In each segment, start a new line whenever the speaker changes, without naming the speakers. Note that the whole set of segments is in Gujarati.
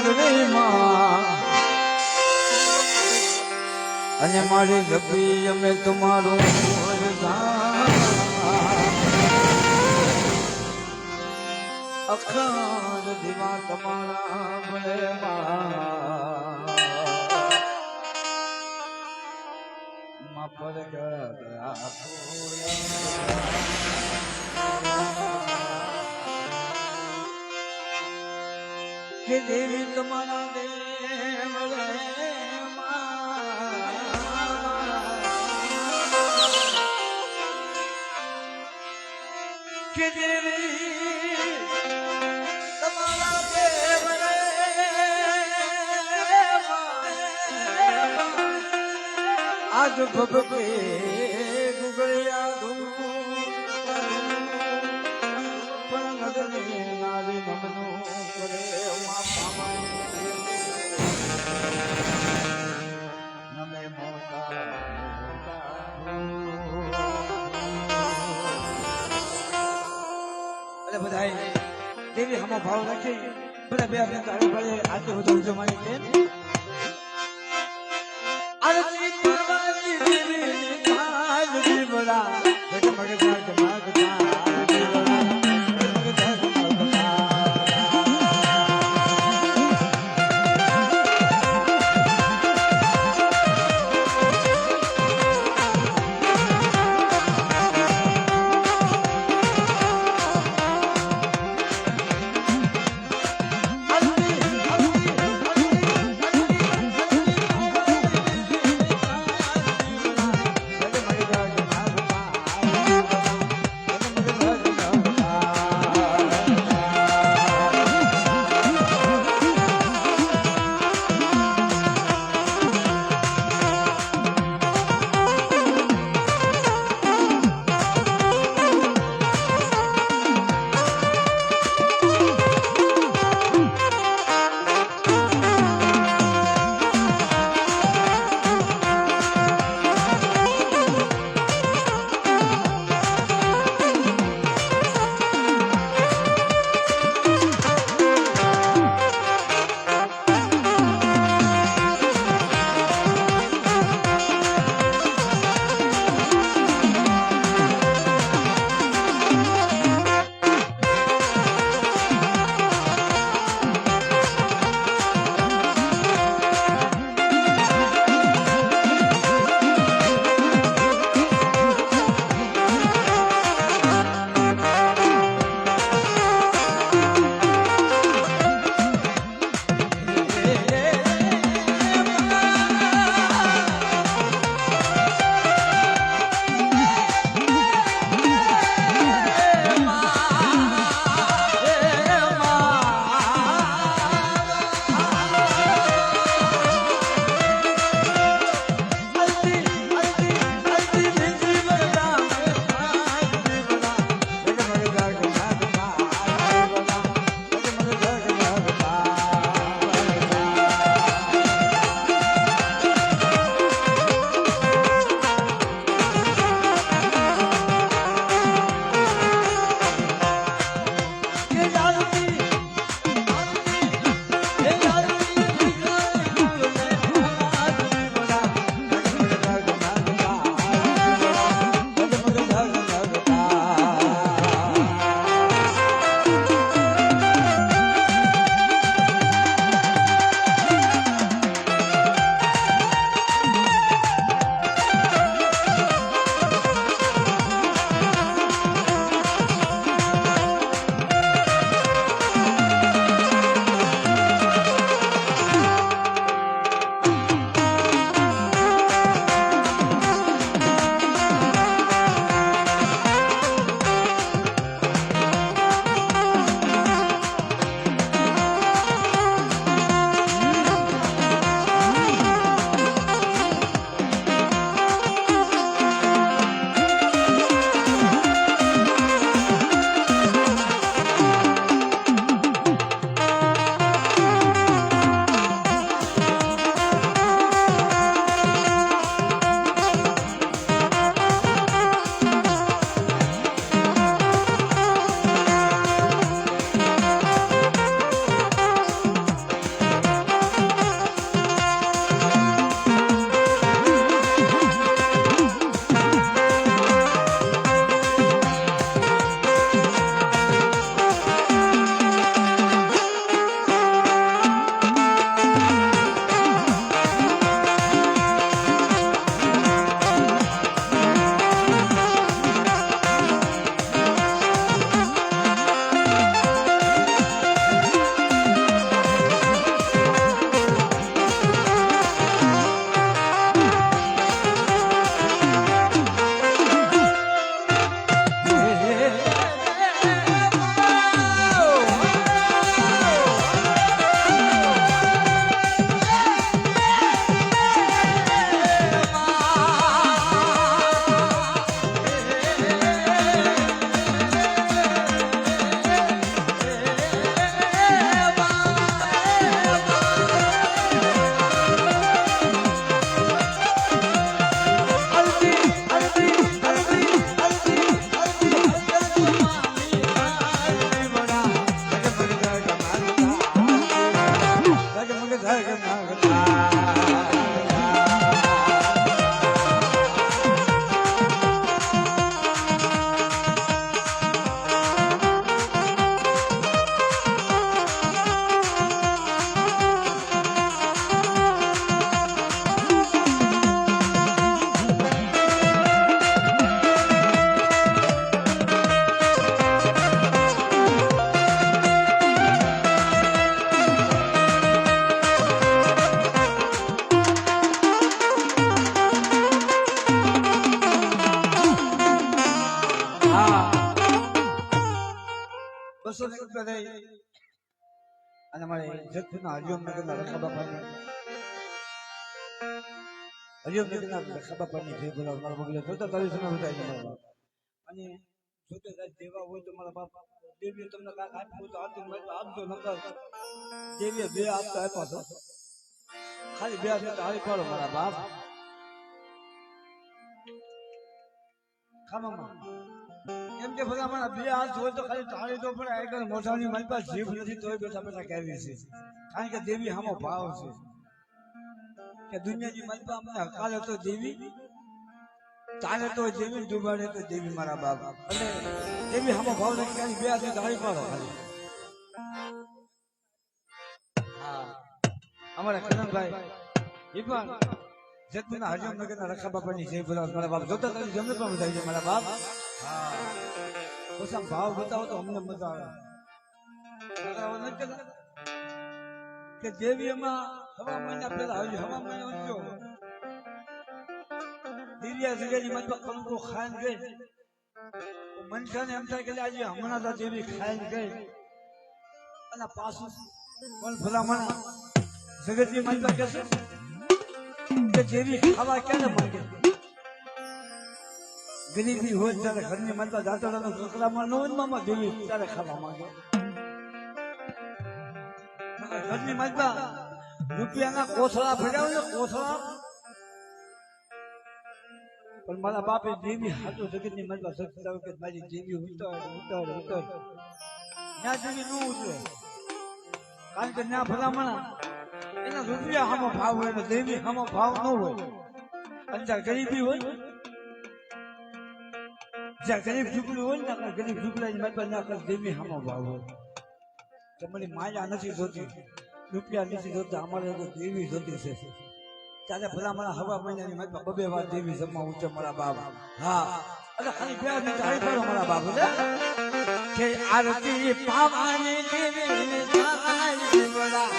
નગરીમાં અને મારી જપી અમે તમારું અખંડ દીવા તમારા ભલેમાં પર કે દેવી તમારા દેવ કે દેવી તમારા દેવ આજ ભગવે ગુગળિયા ધૂ પણ નગરી નારી મમનું કરે નમે મોટા બધા દેવી હમો ભાવ રાખી બધા બે આપણે તાળી પડે આટલું બધું જમાની કેમ આરતી કરવાની દેવી કાજ દીવડા જગમગ જગમગ અને મારે જગતના હરિઓમનગરના રખા બાપાની રખા બાપાની જય બોલાવ મારા બગલે જોતા તારી સમય બતાવી તમારા અને જોતે કાંઈ દેવા હોય તો મારા બાપ દેવીએ તમને કાંઈક આપ્યું તો આપજો નકર દેવીએ બે આપતા આપ્યા છો ખાલી બે હાથ હારી પાડો મારા બાપ ખાવામાં એમ કે બધા મારા બે હાથ હોય તો ખાલી ટાળી તો પડે આગળ મોઢાની મારી પાસે જીભ નથી તોય બેઠા બેઠા કહેવી છે કારણ કે દેવી હામો ભાવ છે કે દુનિયાની મારી પાસે અમને હકાલે તો દેવી ચાલે તો દેવી ડૂબાડે તો દેવી મારા બાપ અને દેવી હામો ભાવ નથી ખાલી બે હાથ ટાળી પાડો ખાલી હા અમારા કનનભાઈ એ પણ જગતના હરિઓમનગરના રખા બાપાની જય બોલાવ મારા બાપ જોતા તારી જમને પણ બધાઈ છે મારા બાપ હા ઓછા ભાવ બતાવો તો અમને મજા આવે કે દેવી એમાં હવા મહિના પહેલા આવી હવા મહિના ઊંચો દિવ્યા જગ્યાની મત કંકુ ખાઈને ગઈ મનસાને એમ થાય કે આજે હમણાં તો દેવી ખાઈને ગઈ અને પાછું પણ ભલામણ જગતની મત કે છે કે દેવી ખાવા ક્યારે માંગે ગરીબી હોય ત્યારે ઘરની માતા દાંતડાનો છોકરામાં ન હોય મામા દેવી ત્યારે ખાવા માંગે ઘરની માતા રૂપિયાના કોથળા ભર્યા હોય ને કોથળા પણ મારા બાપે દેવી હાથો જગતની માતા સચતા કે મારી દેવી ઉતર ત્યાં દેવી ન ઉતરે કારણ કે ત્યાં ભલામણા એના રૂપિયા હામો ભાવ હોય ને દેવી હામો ભાવ ન હોય અને ત્યાં ગરીબી હોય જ્યાં ગરીબ ઝૂકડું હોય ને ગરીબ ઝૂકડાની માતા ના કર દેવી હામો ભાવ હોય તમારી માયા નથી જોતી રૂપિયા નથી જોતા અમારે તો દેવી જોતી છે ત્યારે ભલા મારા હવા મહિનાની માતા બબે વાર દેવી જમવા ઉઠે મારા બાપ હા એટલે ખાલી બે હાથ ચાળી પાડો મારા બાપ કે આરતી પાવાની દેવી બોલા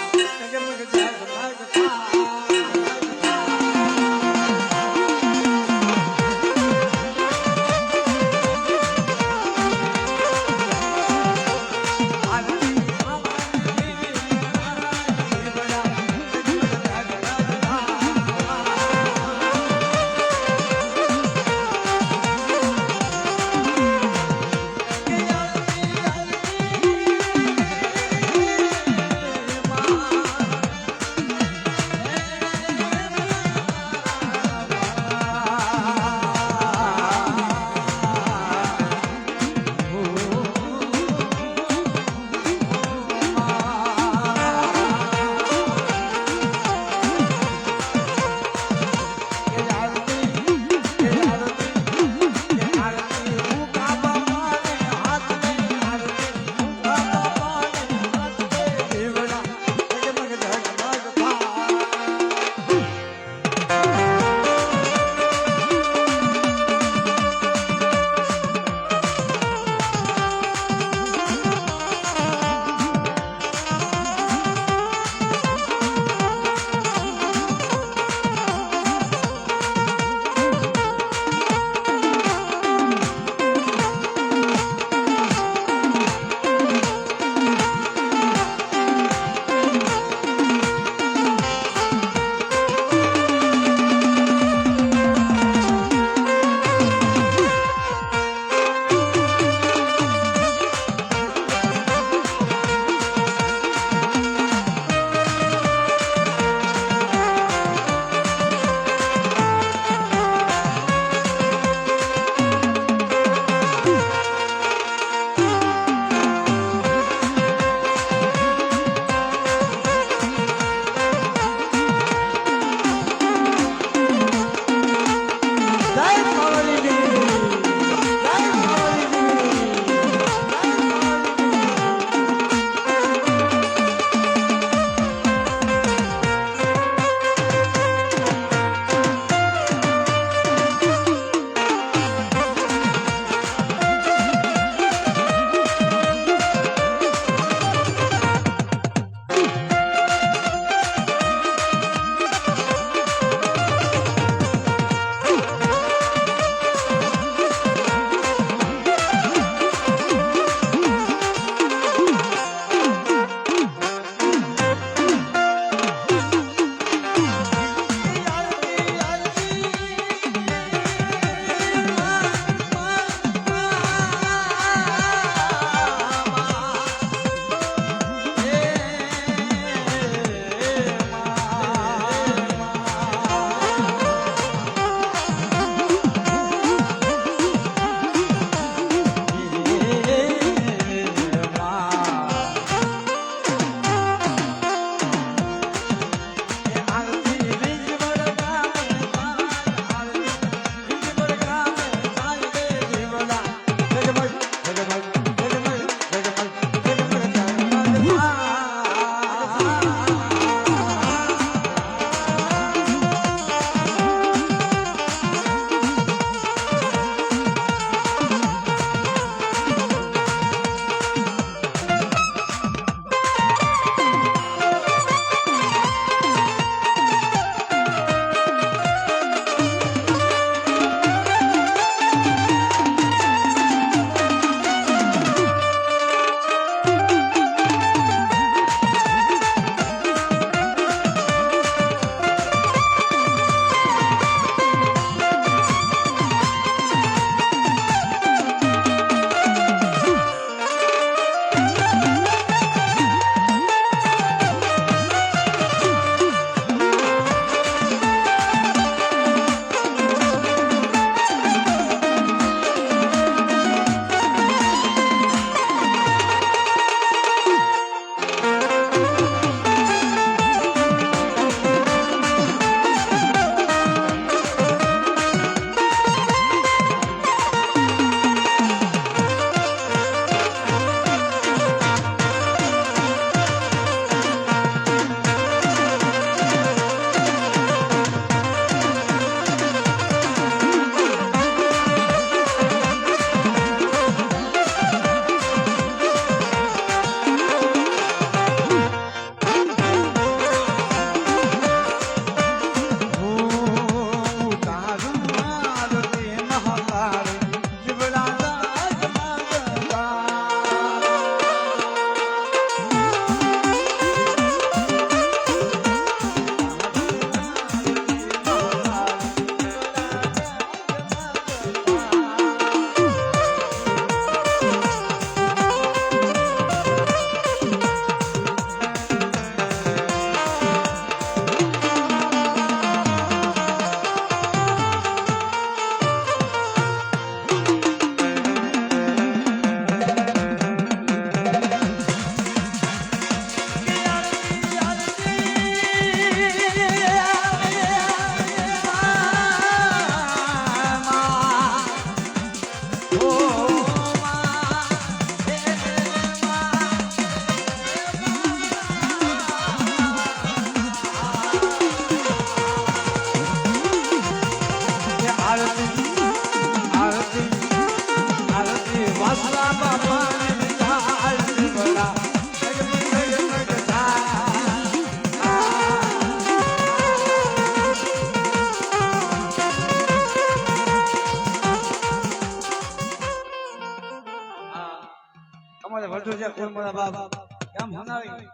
કોણ મારા બાપ કેમ હનાવી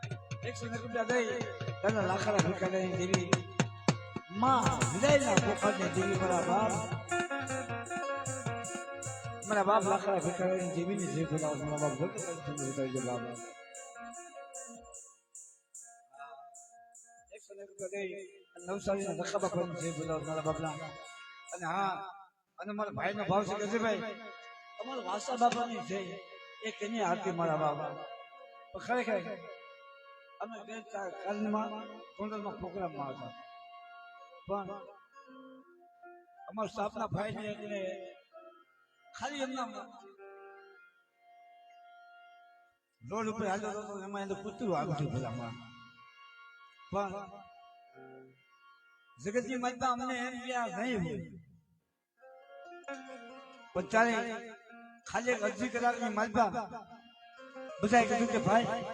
100 રૂપિયા દઈ તને લાખડા ભીખાની દેવી માં હૃદયના પોખરની દેવી મારા બાપ લાખડા ભીખાની દેવીની જે બોલાવ મારા બાપ જતો કરી દેજો બાપ 100 રૂપિયા દઈ નવસારીના ધક્કા બાપાની જે બોલાવ મારા બાપના અને હા અને મારા ભાઈનો ભાવ છે કે ભાઈ તમારા વાસા બાપાની છે એ કેની આરતી મારા બાપા તો ખરેખર અમે બે કાલમાં ગોંડલમાં પ્રોગ્રામમાં હતા પણ અમારા સ્થાપના ભાઈને એટલે ખાલી એમના રોડ ઉપર હાલો હતો એમાં એને કૂતરું આવ્યું પેલામાં પણ જગતની માતા અમને એમ ક્યાં નહીં હોય પણ ચાલે ખાલી એક અડધી કલાકની માલપા બધાએ કીધું કે ભાઈ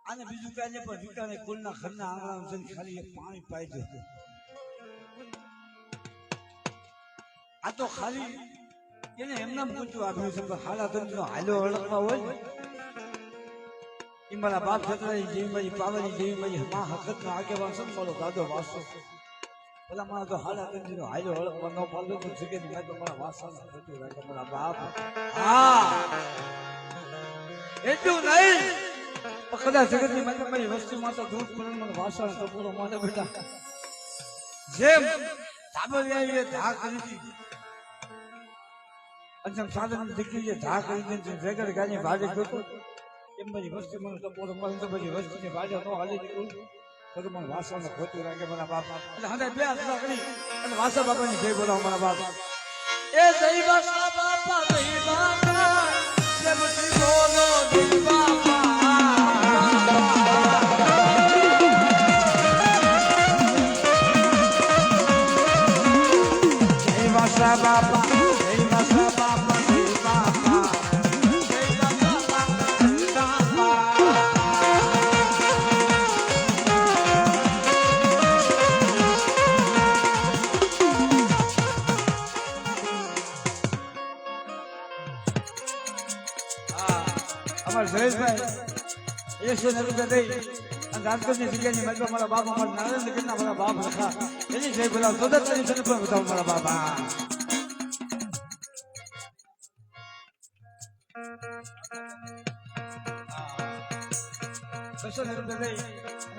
આને બીજું કાંઈ પણ વિકાને કુલના ઘરના આંગણામાં જઈને ખાલી એક પાણી પાઈ દે આ તો ખાલી એને એમનામ કૂતરું આપ્યું છે પણ હાલા તંત્રનો હાલો હળકમાં હોય એ મારા બાપ છત્રાની જેવી મારી પાવાની જેવી મારી મા હકતનો આગેવાન છે મારો દાદો વાસો પેલા મારા તો હાલા તંત્રનો હાલો હળકમાં ન પાડતો તો જગ્યાની મેં તો મારા વાસાના કૂતરું રાખે મારા બાપ હા એટલું નહીં કદાચ જગતની માતા મારી વસ્તુ માતા દૂધ પણ મને વાસણ કપૂરો મને બેટા જેમ તાબલિયાએ ધા કરી હતી અંજમ સાધન દીકરીએ ધા કરી દીધી જગત ગાની ભાડે ગયો એમ મારી વસ્તુ મને કપૂરો મને તો બધી વસ્તુની ભાડે ન હાલી નીકળું તો મને વાસણ ખોટું રાખે મારા બાપ એટલે હવે બે હાથ કરી અને વાસા બાપાની જય બોલાવો મારા બાપ એ જય વાસા બાપા જય બાપા જેમ બોલો જય બાપા બાપા જય માસા બાપા જય બાપા જય બાપા અમાર જયેશભાઈ 100 રૂપિયા દઈ અને રાજકોટની જગ્યાની મતલબ મારા બાપ અમારા નારાયણનગરના મારા બાપ લખા એની જય બોલાવ તો પણ બતાવો મારા બાપા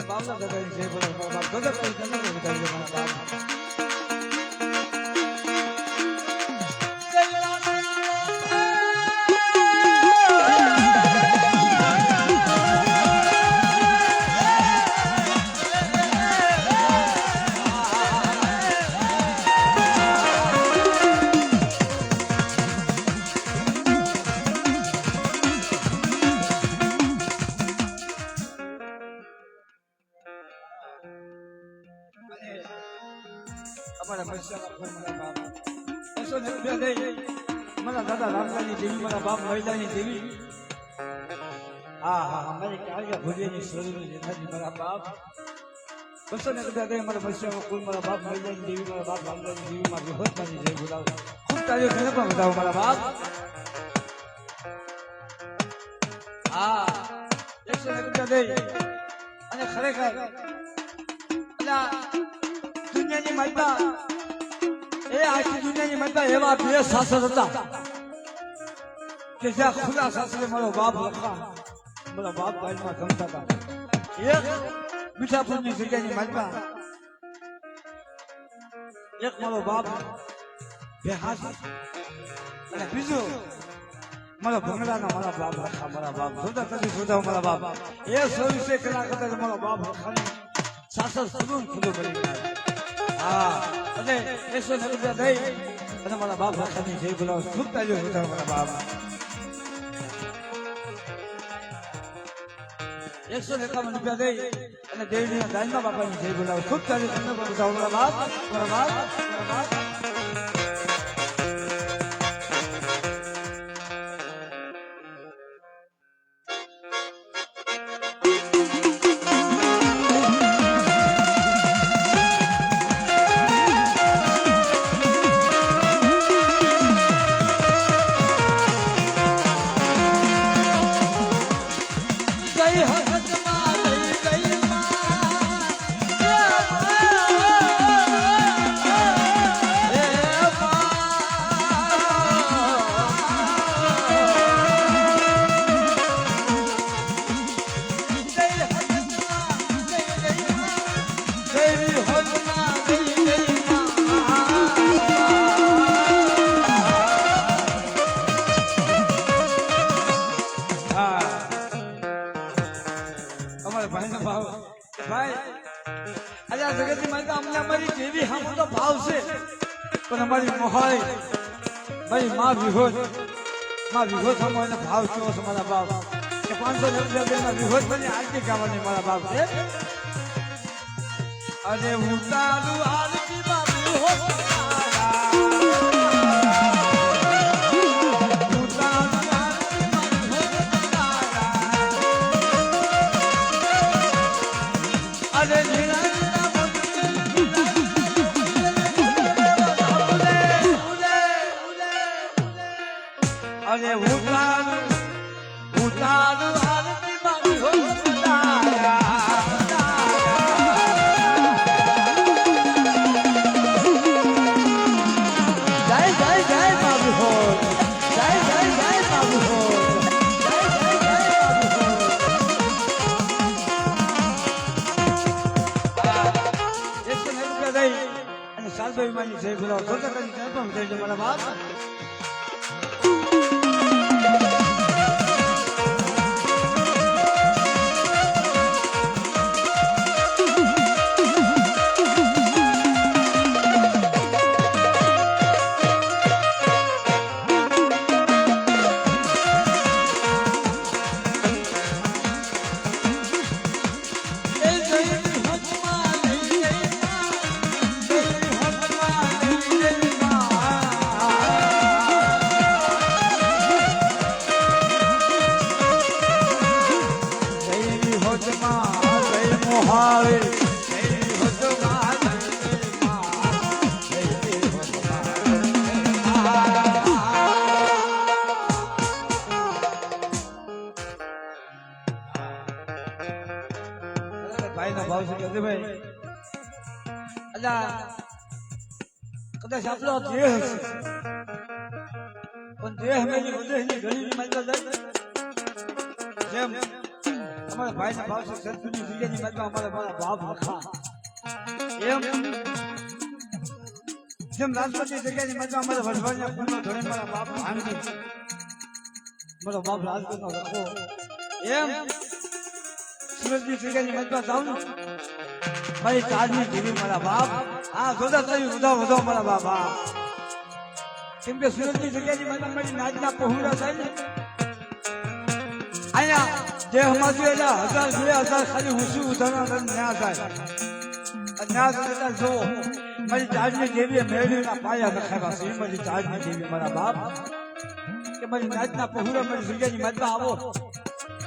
બાબલા દાદાની જય બોલાવ મારા બાપ તો બતાવી મારા બાપ મારા દાદા રામલાની દેવી મારા બાપ મહિલાની દેવી હા હા મારી કાળિયા ભુજિયાની સોરીની જેઠાજી મારા બાપ 200 રૂપિયા દઈ મારા મસ્યામાં કુલ મારા બાપ મહિલાની દેવી મારા બાપ રામલાની દેવી મારા વિહોતમાની જય બોલાવ ખૂબ તાળીઓ મને પણ બતાવો મારા બાપ હા 100 રૂપિયા દઈ અને ખરેખર દુનિયાની માતા એ આખી દુનિયાની માતા એવા બે શાસક હતા કે જ્યાં ખુદા શાસ્ત્રે મારો બાપ લખા મારા બાપ બાજમાં જમતા હતા એક મીઠાપુરની જગ્યાની માતા એક મારો બાપ બે હાથ અને બીજું મારા ભંગડાના મારા બાપ લખા મારા બાપ જોતા કદી જોતા મારા બાપ એ 24 કલાક હતા મારા બાપ લખાની શાસક ખુદું બની ગયા હા અને 100 રૂપિયા દઈ અને મારા બાપ લખાની જય બોલાવ ખૂબ તાળીઓ બતાવો મારા બાપ 151 રૂપિયા દઈ અને દેવજીના દાનમાં બાપાની જય બોલાવ ખૂબ તાળીઓ બતાવો મારા બાપ મારા બાપ મારા બાપ ભાઈ અલ્યા જગતની માતા અમને અમારી દેવી હામો તો ભાવ છે પણ અમારી મોહાઈ મારી માં વિહોત સામો એને ભાવ કેવો છે મારા બાપ કે 500 રૂપિયા વિહોત બની આરતી ગાવાની મારા બાપ છે અરે હું તારું આરતી માં વિહોત અરે ઉતારું આરતી માં હો જય જય જય બાબુ હો જય જય જય બાબુ હો જય જય જય બાબુ હો અને સાલભાઈ માની જય બોલાવો છોટા કરી જય પણ જય મારા બાપ કદાચ આપણો દેહ હશે પણ દેહ મેલી ઉદયની ઘડીની માતા જાય જેમ અમારા ભાઈના ભાવ છે સંતની વિજયની માતા અમારા બાપ લખા એમ જેમ રાજપતિ જગ્યાની માતા અમારા વઢવાણના પૂર્ણ ધોરણ મારા બાપ ભાંગી મારો બાપ રાજપતનો લખો એમ સુરતની જગ્યાની માતા જાઉં મારી ચારની જીવી મારા બાપ હા જોતા થઈ વધો મારા બાપા કેમ કે સુરતની જગ્યાની માતા મારી નાચના પહોળા થાય ને અહીંયા જે હમાજુ એલા 1000 ખાલી હુસી ઉધારના ન્યા થાય ન્યા જોતા જો મારી ચારની દેવીએ મેળવીના પાયા લખાવ્યા છે મારી ચારની દેવી મારા બાપ કે મારી નાચના પહોળા મારી જગ્યાની માતા આવો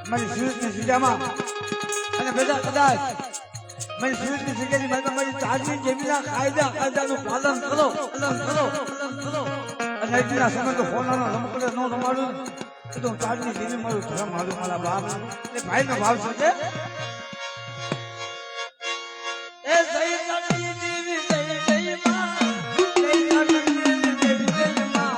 મારી સુરતની જગ્યામાં અને બધા કદાચ મારી સુરતની જગ્યાની માતા મારી ચારની દેવીના કાયદાનું પાલન કરો અને એટલા સમય તો ફોનાનો રમકડે ન રમાડું તો ચારની દેવી મારું ધર્મ હાલું મારા બાપ એ ભાઈનો ભાવ છે એ જય ચારની દેવી જય જય માં જય ચારની દેવી જય જય માં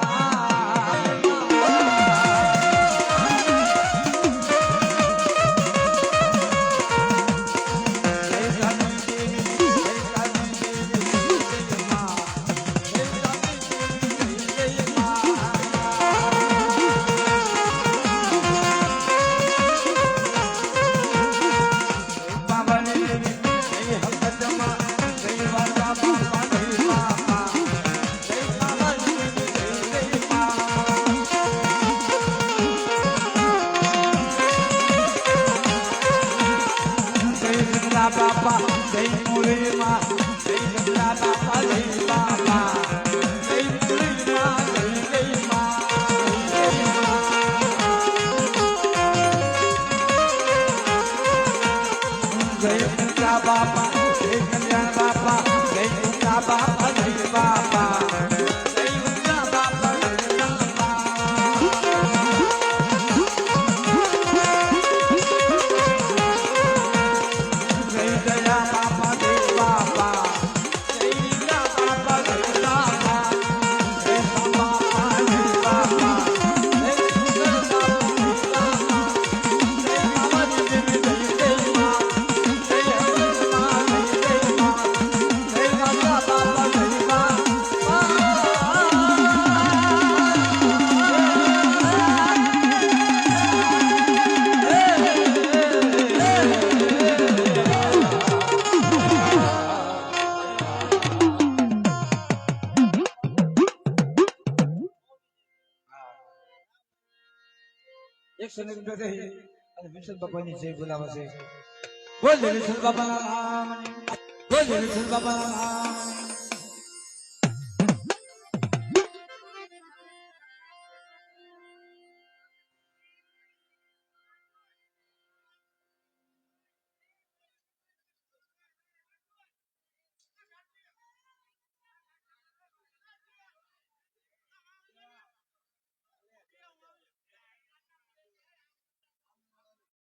બાપા જય મુરલી માં જય જગલા બાપા જય બાપા જય મુરલી માં જય જય માં જય જગલા બાપા જય કલ્યાણ બાપા જય જગલા બાપા જય બાપા Baba કનેક્ટ રહી અને વિઠ્ઠલ બાપાની જય બોલાવે છે. બોલ વિઠ્ઠલ બાપાના નામ, બોલ વિઠ્ઠલ બાપાના નામ.